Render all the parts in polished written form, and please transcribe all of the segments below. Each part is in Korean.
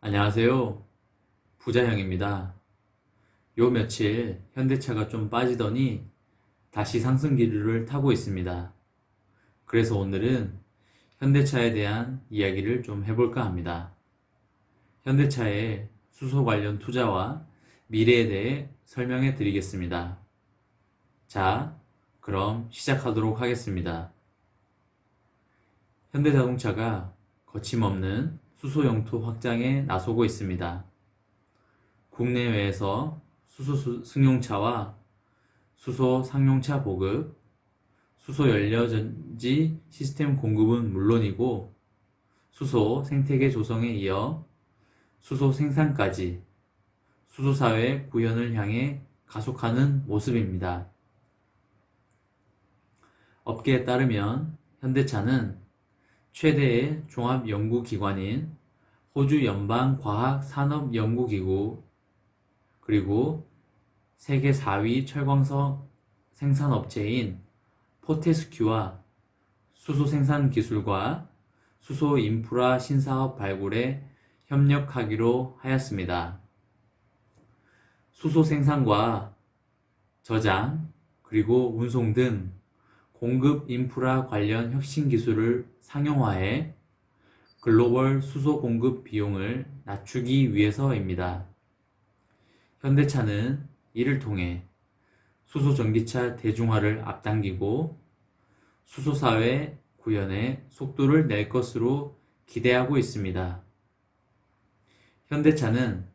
안녕하세요. 부자형입니다. 요 며칠 현대차가 좀 빠지더니 다시 상승 기류를 타고 있습니다. 그래서 오늘은 현대차에 대한 이야기를 좀 해볼까 합니다. 현대차의 수소 관련 투자와 미래에 대해 설명해 드리겠습니다. 자, 그럼 시작하도록 하겠습니다. 현대자동차가 거침없는 수소 영토 확장에 나서고 있습니다. 국내외에서 수소 승용차와 수소 상용차 보급, 수소 연료전지 시스템 공급은 물론이고 수소 생태계 조성에 이어 수소 생산까지 수소사회 구현을 향해 가속하는 모습입니다. 업계에 따르면 현대차는 최대의 종합연구기관인 호주 연방과학산업연구기구 그리고 세계 4위 철광석 생산업체인 포테스큐와 수소 생산 기술과 수소 인프라 신사업 발굴에 협력하기로 하였습니다. 수소 생산과 저장 그리고 운송 등 공급 인프라 관련 혁신 기술을 상용화해 글로벌 수소 공급 비용을 낮추기 위해서입니다. 현대차는 이를 통해 수소 전기차 대중화를 앞당기고 수소사회 구현에 속도를 낼 것으로 기대하고 있습니다. 현대차는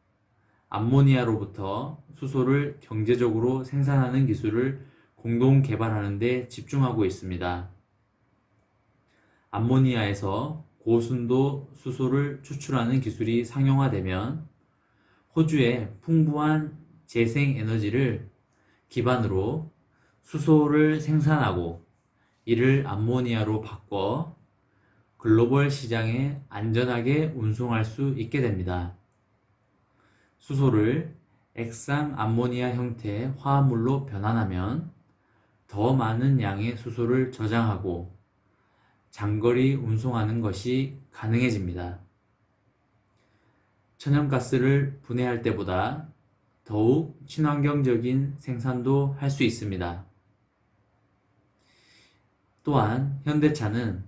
암모니아로부터 수소를 경제적으로 생산하는 기술을 공동 개발하는 데 집중하고 있습니다. 암모니아에서 고순도 수소를 추출하는 기술이 상용화되면 호주의 풍부한 재생에너지를 기반으로 수소를 생산하고 이를 암모니아로 바꿔 글로벌 시장에 안전하게 운송할 수 있게 됩니다. 수소를 액상 암모니아 형태의 화합물로 변환하면 더 많은 양의 수소를 저장하고 장거리 운송하는 것이 가능해집니다. 천연가스를 분해할 때보다 더욱 친환경적인 생산도 할 수 있습니다. 또한 현대차는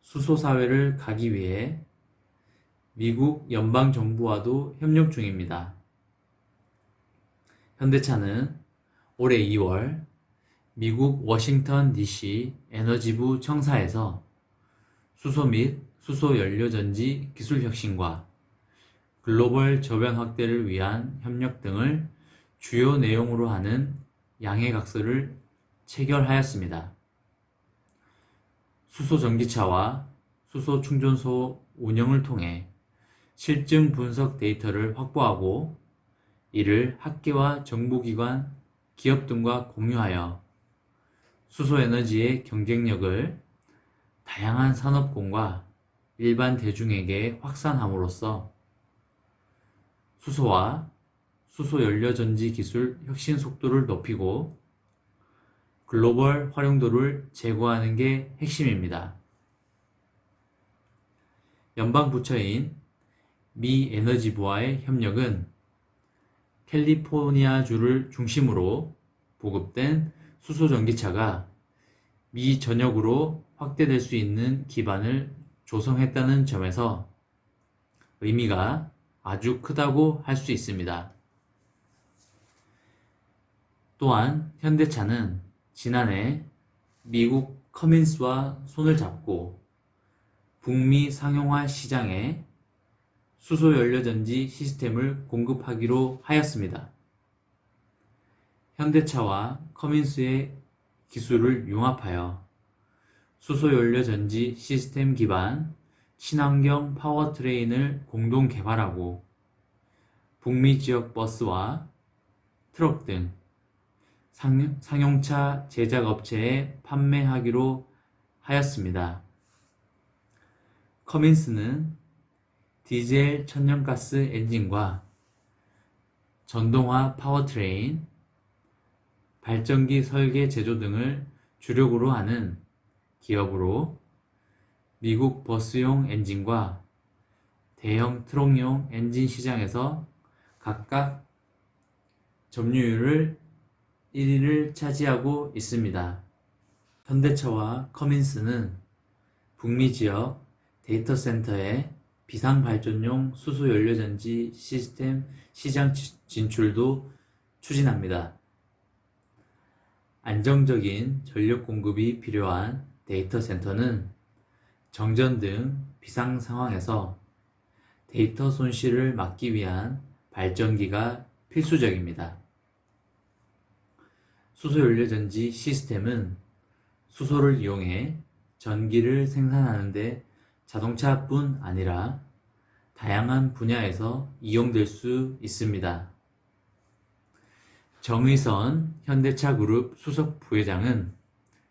수소사회를 가기 위해 미국 연방정부와도 협력 중입니다. 현대차는 올해 2월 미국 워싱턴 DC 에너지부 청사에서 수소 및 수소 연료전지 기술 혁신과 글로벌 저변 확대를 위한 협력 등을 주요 내용으로 하는 양해각서를 체결하였습니다. 수소 전기차와 수소 충전소 운영을 통해 실증 분석 데이터를 확보하고 이를 학계와 정부기관, 기업 등과 공유하여 수소에너지의 경쟁력을 다양한 산업군과 일반 대중에게 확산함으로써 수소와 수소 연료전지 기술 혁신 속도를 높이고 글로벌 활용도를 제고하는 게 핵심입니다. 연방부처인 미 에너지부와의 협력은 캘리포니아주를 중심으로 보급된 수소 전기차가 미 전역으로 확대될 수 있는 기반을 조성했다는 점에서 의미가 아주 크다고 할 수 있습니다. 또한 현대차는 지난해 미국 커민스와 손을 잡고 북미 상용화 시장에 수소연료전지 시스템을 공급하기로 하였습니다. 현대차와 커민스의 기술을 융합하여 수소연료전지 시스템 기반 친환경 파워트레인을 공동 개발하고 북미 지역 버스와 트럭 등 상용차 제작업체에 판매하기로 하였습니다. 커민스는 디젤 천연가스 엔진과 전동화 파워트레인, 발전기 설계 제조 등을 주력으로 하는 기업으로 미국 버스용 엔진과 대형 트럭용 엔진 시장에서 각각 점유율을 1위를 차지하고 있습니다. 현대차와 커민스는 북미 지역 데이터 센터의 비상발전용 수소연료전지 시스템 시장 진출도 추진합니다. 안정적인 전력 공급이 필요한 데이터 센터는 정전 등 비상 상황에서 데이터 손실을 막기 위한 발전기가 필수적입니다. 수소연료전지 시스템은 수소를 이용해 전기를 생산하는 데 자동차뿐 아니라 다양한 분야에서 이용될 수 있습니다. 정의선 현대차 그룹 수석 부회장은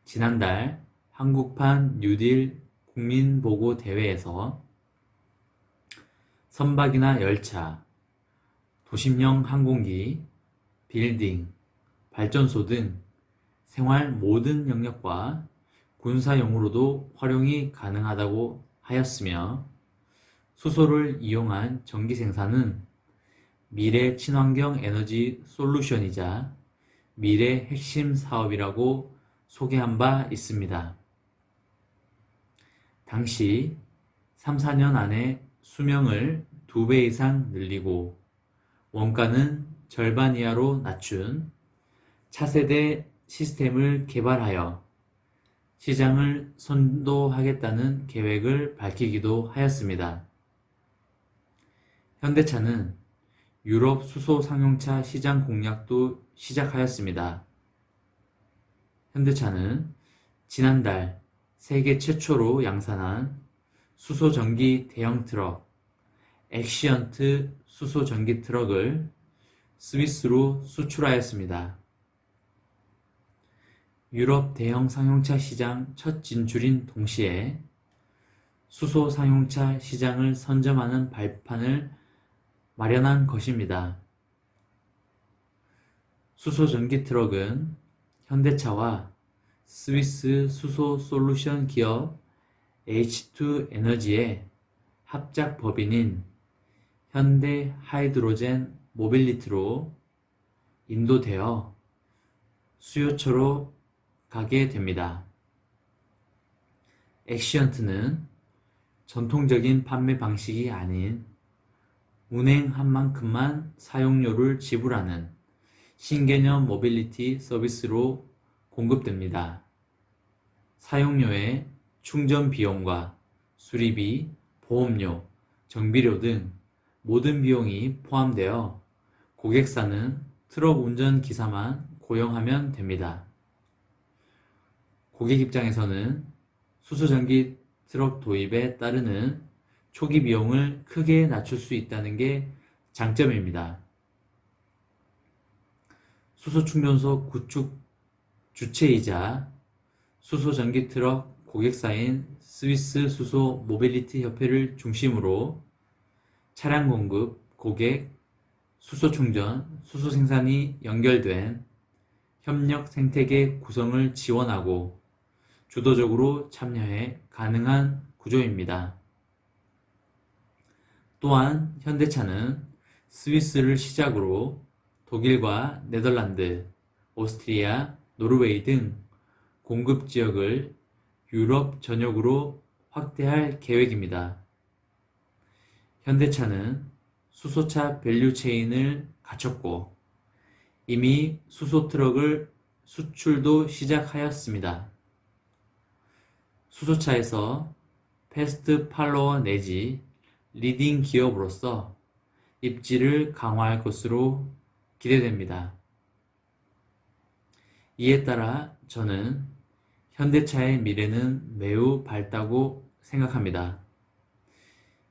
지난달 한국판 뉴딜 국민보고 대회에서 선박이나 열차, 도심형 항공기, 빌딩, 발전소 등 생활 모든 영역과 군사용으로도 활용이 가능하다고 하였으며, 수소를 이용한 전기 생산은 미래 친환경 에너지 솔루션이자 미래 핵심 사업이라고 소개한 바 있습니다. 당시 3, 4년 안에 수명을 2배 이상 늘리고 원가는 절반 이하로 낮춘 차세대 시스템을 개발하여 시장을 선도하겠다는 계획을 밝히기도 하였습니다. 현대차는 유럽 수소 상용차 시장 공략도 시작하였습니다. 현대차는 지난달 세계 최초로 양산한 수소 전기 대형 트럭 엑시언트 수소 전기 트럭을 스위스로 수출하였습니다. 유럽 대형 상용차 시장 첫 진출인 동시에 수소 상용차 시장을 선점하는 발판을 마련한 것입니다. 수소 전기 트럭은 현대차와 스위스 수소 솔루션 기업 H2 에너지의 합작 법인인 현대 하이드로젠 모빌리티로 인도되어 수요처로 가게 됩니다. 엑시언트는 전통적인 판매 방식이 아닌 운행한 만큼만 사용료를 지불하는 신개념 모빌리티 서비스로 공급됩니다. 사용료에 충전 비용과 수리비, 보험료, 정비료 등 모든 비용이 포함되어 고객사는 트럭 운전기사만 고용하면 됩니다. 고객 입장에서는 수소전기 트럭 도입에 따르는 초기 비용을 크게 낮출 수 있다는 게 장점입니다. 수소충전소 구축 주체이자 수소전기 트럭 고객사인 스위스 수소 모빌리티 협회를 중심으로 차량 공급, 고객, 수소충전, 수소생산이 연결된 협력 생태계 구성을 지원하고 주도적으로 참여해 가능한 구조입니다. 또한 현대차는 스위스를 시작으로 독일과 네덜란드, 오스트리아, 노르웨이 등 공급 지역을 유럽 전역으로 확대할 계획입니다. 현대차는 수소차 밸류체인을 갖췄고 이미 수소 트럭을 수출도 시작하였습니다. 수소차에서 패스트 팔로워 내지 리딩 기업으로서 입지를 강화할 것으로 기대됩니다. 이에 따라 저는 현대차의 미래는 매우 밝다고 생각합니다.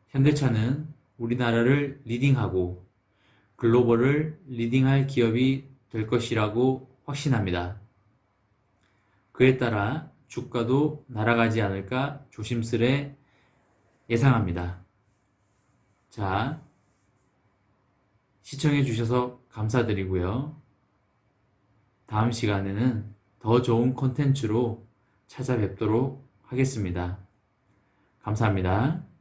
현대차는 우리나라를 리딩하고 글로벌을 리딩할 기업이 될 것이라고 확신합니다. 그에 따라 주가도 날아가지 않을까 조심스레 예상합니다. 자, 시청해 주셔서 감사드리고요. 다음 시간에는 더 좋은 콘텐츠로 찾아뵙도록 하겠습니다. 감사합니다.